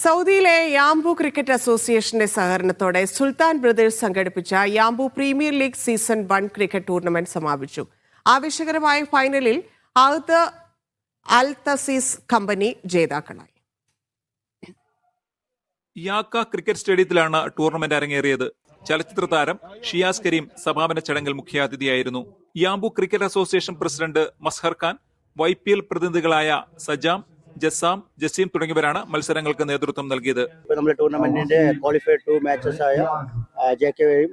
സൗദിയിലെ Yanbu cricket അസോസിയേഷന്റെ സഹകരണത്തോടെ സുൽത്താൻ ബ്രദേഴ്സ് സംഘടിപ്പിച്ച Yanbu premier league season 1 cricket tournament സമാപിച്ചു. ആവേശകരമായ ഫൈനലിൽ അഹദ് അൽ തസീസ് കമ്പനി ജേതാക്കളായി. യാക്ക ക്രിക്കറ്റ് സ്റ്റേഡിയത്തിലാണ് ടൂർണമെന്റ് അരങ്ങേറിയത്. ചലച്ചിത്ര താരം ഷിയാസ് കരീം സമാപന ചടങ്ങിൽ മുഖ്യാതിഥിയായിരുന്നു. Yanbu cricket association president Mazhar Khan, YPL പ്രതിനിധികളായ സജാം, ജസാം, ജസീം തുടങ്ങിയവരാണ് മത്സരങ്ങൾക്ക് നേതൃത്വം നൽകിയത്. നമ്മുടെ ടൂർണമെന്റിന്റെ ക്വാളിഫൈഡ് 2 മാച്ചസ് ആയ JKയും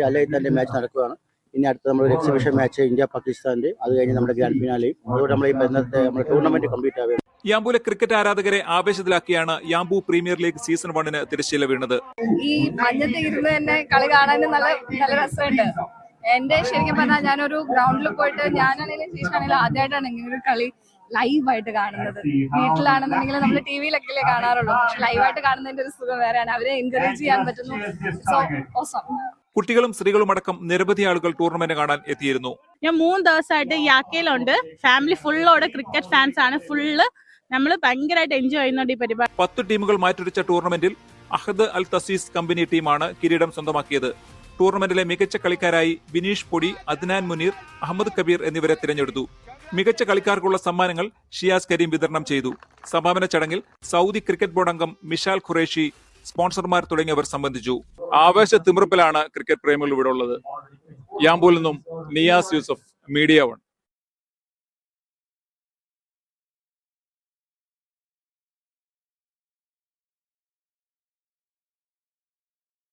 അലൈത്താന്റെ മാച്ച് നടക്കുകയാണ്. ഇനി അടുത്ത നമ്മുടെ എക്സിബിഷൻ മാച്ച് ഇന്ത്യ പാകിസ്ഥാന്റെ, അത് കഴിഞ്ഞ് നമ്മുടെ ഗ്രാൻഡ് ഫിനാലെയും. അതുകൊണ്ട് നമ്മൾ ഇന്നത്തെ നമ്മുടെ ടൂർണമെന്റ് കംപ്ലീറ്റ് ആവുകയാണ്. യാംബുവിലെ ക്രിക്കറ്റ് ആരാധകരെ ആവേശത്തിലാക്കിയാണ് യാംബു പ്രീമിയർ ലീഗ് സീസൺ 1 തിരശ്ശീല വീണത്. ഈ മഞ്ഞത്ത് ഇരുന്ന് തന്നെ കളി കാണാനും നല്ല രസമുണ്ട്. എന്റെ ശരിക്കും പറഞ്ഞാൽ ഞാനൊരു ഗ്രൗണ്ടിൽ പോയിട്ട് ഞാനാണെങ്കിലും ശേഷമാണെങ്കിലും ആദ്യമായിട്ടാണ് ഇങ്ങനെ ഒരു കളി ലൈവായിട്ട് കാണുന്നത്. വീട്ടിലാണെന്നുണ്ടെങ്കിൽ നമ്മൾ TV-ലൊക്കെ കാണാറുള്ളൂ, പക്ഷെ ലൈവായിട്ട് കാണുന്നതിന്റെ ഒരു സുഖം വേറെയാണ്. അവരെ എൻകറേജ് ചെയ്യാൻ പറ്റുന്നു. So awesome. കുട്ടികളും സ്ത്രീകളും അടക്കം നിരവധി ആളുകൾ ടൂർണമെന്റ് കാണാൻ എത്തിയിരുന്നു. ഞാൻ 3 ദിവസമായിട്ട് യാക്കയിലുണ്ട്. ഫാമിലി ഫുള്ളോടെ ക്രിക്കറ്റ് ഫാൻസ് ആണ്. ഫുള്ള് നമ്മൾ ഭയങ്കരമായിട്ട് എൻജോയ് ചെയ്യുന്നുണ്ട് ഈ പരിപാടി. 10 ടീമുകൾ മാറ്റുരച്ച ടൂർണമെന്റിൽ അഹദ് അൽ തസീസ് കമ്പനി ടീമാണ് കിരീടം സ്വന്തമാക്കിയത്. ടൂർണമെന്റിലെ മികച്ച കളിക്കാരായി ബിനീഷ് പൊടി, അദ്നാൻ മുനീർ, അഹമ്മദ് കബീർ എന്നിവരെ തിരഞ്ഞെടുത്തു. മികച്ച കളിക്കാർക്കുള്ള സമ്മാനങ്ങൾ ഷിയാസ് കരീം വിതരണം ചെയ്തു. സമാപന ചടങ്ങിൽ സൗദി ക്രിക്കറ്റ് ബോർഡ് അംഗം മിഷാൽ ഖുറേഷി, സ്പോൺസർമാർ തുടങ്ങിയവർ സംബന്ധിച്ചു. ആവേശ തിമിർപ്പിലാണ് ക്രിക്കറ്റ് പ്രേമികൾ ഇവിടെ ഉള്ളത്. യാംബുവിൽ നിന്നും നിയാസ് യൂസഫ്, മീഡിയ 1.